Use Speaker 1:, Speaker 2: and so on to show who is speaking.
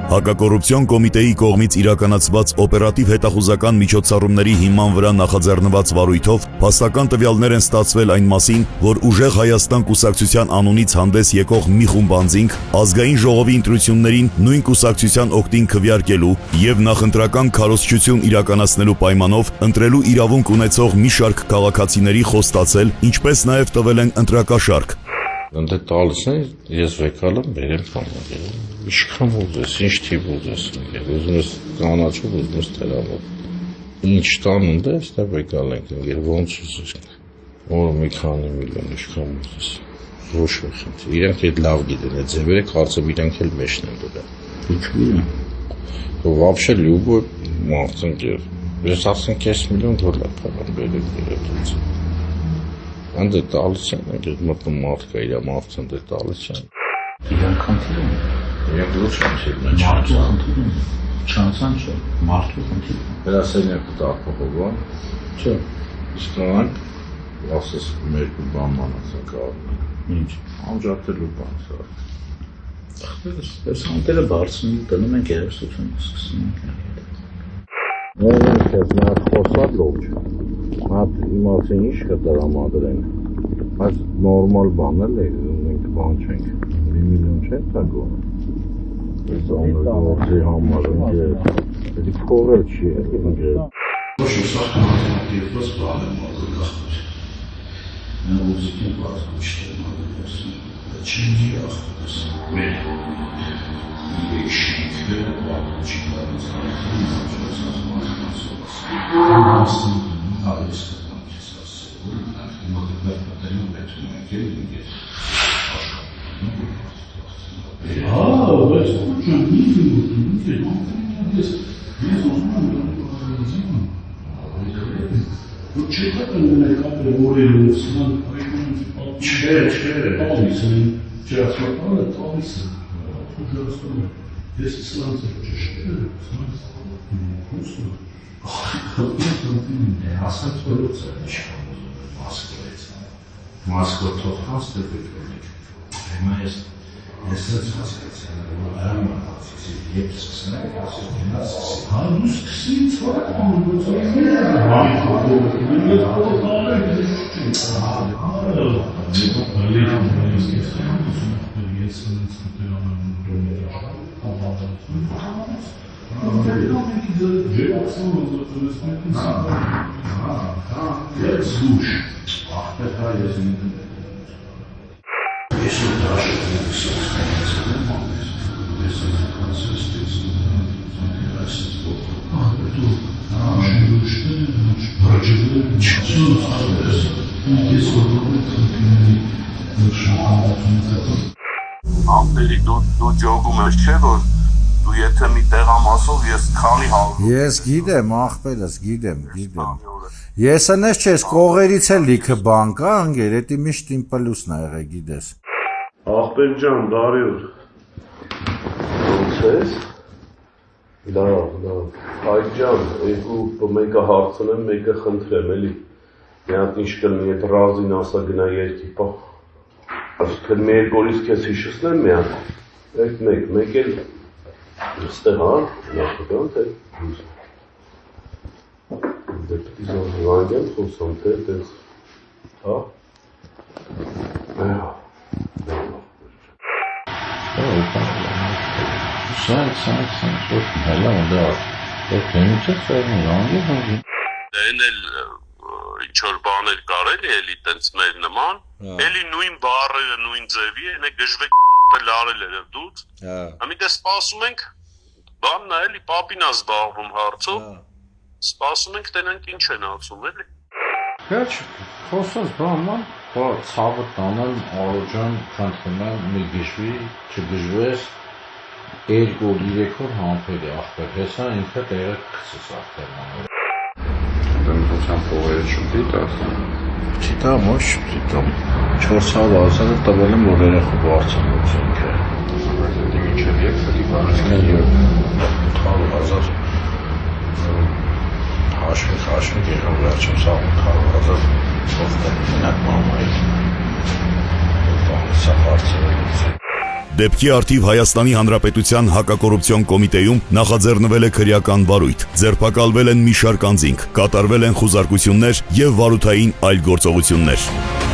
Speaker 1: Հակակոռուպցիոն կոմիտեի կողմից իրականացված օպերատիվ հետախուզական միջոցառումների հիման վրա նախաձեռնված վարույթով փաստական տվյալներ են ստացվել այն մասին, որ Ուժեղ Հայաստան կուսակցության անունից հանդես եկող մի խումբ անձինք ազգային ժողովի ընտրություններին նույն կուսակցության օգտին քվեարկելու եւ նախընտրական քարոզչություն իրականացնելու պայմանով ընտրելու իրավունք ունեցող մի շարք քաղաքացիների խոստացել, ինչպես նաեւ տվել են ընտրակաշառք։
Speaker 2: Ընդ տալիս են, ես վեկալը բերեմ փամը։ Ինչքան ուզես, ինչ թիվ ուզես, ուզում ես կանաչով, ուզում ես թերավով։ Ինչ տանում դե, այստեղ վեկալ ենք, ոնց ուզես։ Որը մի քանի միլիոն, ինչքան ուզես։ Ոչ մի խնդիր։ Իրանք այդ լավ գիտեն, այդ ձևերը կարծեմ իրանք էլ մեջն են դրա։ Ինչու՞։ Вообще любой մարդն դեր։ Ես ասեմ $5 միլիոն փոխան բերել։ Անդե տալիս են, այդ մտնում մարդ կա իր մարդն դե տալիս են։
Speaker 3: Իրանք խնդիր են։
Speaker 2: Իրանք ոչ խնդիր են։
Speaker 3: Մարդու խնդիր են։ Չանցան չէ, մարդու խնդիր են։
Speaker 2: Հրասենյակը տապահովան։ Չէ, իսկ նրանք ասես մեր բան մանացան կառնում։
Speaker 3: Ինչ։
Speaker 2: Անջատելու բան սա։
Speaker 3: Այս անտերը բարձրում տնում են գերստություն, սկսում են։
Speaker 2: Նույնիսկ նա խոսալ լոջ։ Մատ իմացին ինչ կտրամադրեն։ Այս նորմալ բան էլ է, մենք բան չենք։ 1 միլիոն չէ տակով։ Այս անորոշի համար ընկեր։ Դա փողեր չի, ընկեր։
Speaker 4: Ոչ ուսախնատիվ բաց բան եմ ալու։ Նա ուզիկին բացում չեմ չինի ախտս։ Մեր իշխիկը բացում Moskva tot hasta bekliyor. Ama esas hepsine
Speaker 5: դու ջոգում ես չէ որ դու եթե մի տեղամասով ես քանի հաղորդում
Speaker 6: Ես գիտեմ ախպերս գիտեմ Ես անես չես կողերից էլ լիքը բան կա անգեր էդի միշտ իմ պլուսն ա եղե գիտես
Speaker 7: Ախպեր ջան դարյուր Ոնց ես Լավ Հայ ջան երկու մեկը հարցնեմ մեկը խնդրեմ էլի մի հատ ինչ կլինի այդ ռազին ասա գնա երկի պա Այսինքն մի երկու օրից քեզ հիշեցնեմ մի հատ այդ մեկ էլ Ստեղ հա նախական թե Դե պիտի զանգեմ խոսամ թե դες հա
Speaker 2: Սա ոչ հələ դա քննիչ է սարնի
Speaker 5: Դեն էլ ինչ որ բաներ կարելի էլի տենց մեր նման էլի նույն բառերը նույն ձևի են գժվեք լարել էր դուց ամիտե սպասում ենք բանն է էլի պապինա զբաղվում հարցով սպասում ենք տենանք ինչ են ասում էլի
Speaker 2: Քաչ խոսած բանման ցավը տանալ արոջան խնդրում եմ մի գժվի չգժվես 2-3 օր համբեր է ախպեր հեսա ինքը տեղը կցես ախպեր Դեմքության փողերը շուտի տաս Չիտա ոչ չիտա 400 ազատ տվել եմ որ երեխու բարձրացնուց ինքը Դե մինչև երբ պետք է բարձրացնել 800,000 Հաշվի եղան վերջում սա 800,000 սովտեն մենակ մամայի Սա հարցը
Speaker 1: Դեպքի արդիվ Հայաստանի Հանրապետության հակակոռուպցիոն կոմիտեում նախաձեռնվել է քրեական վարույթ, ձերբակալվել են մի շարք անձինք, կատարվել են խուզարկություններ եւ վարութային այլ գործողություններ։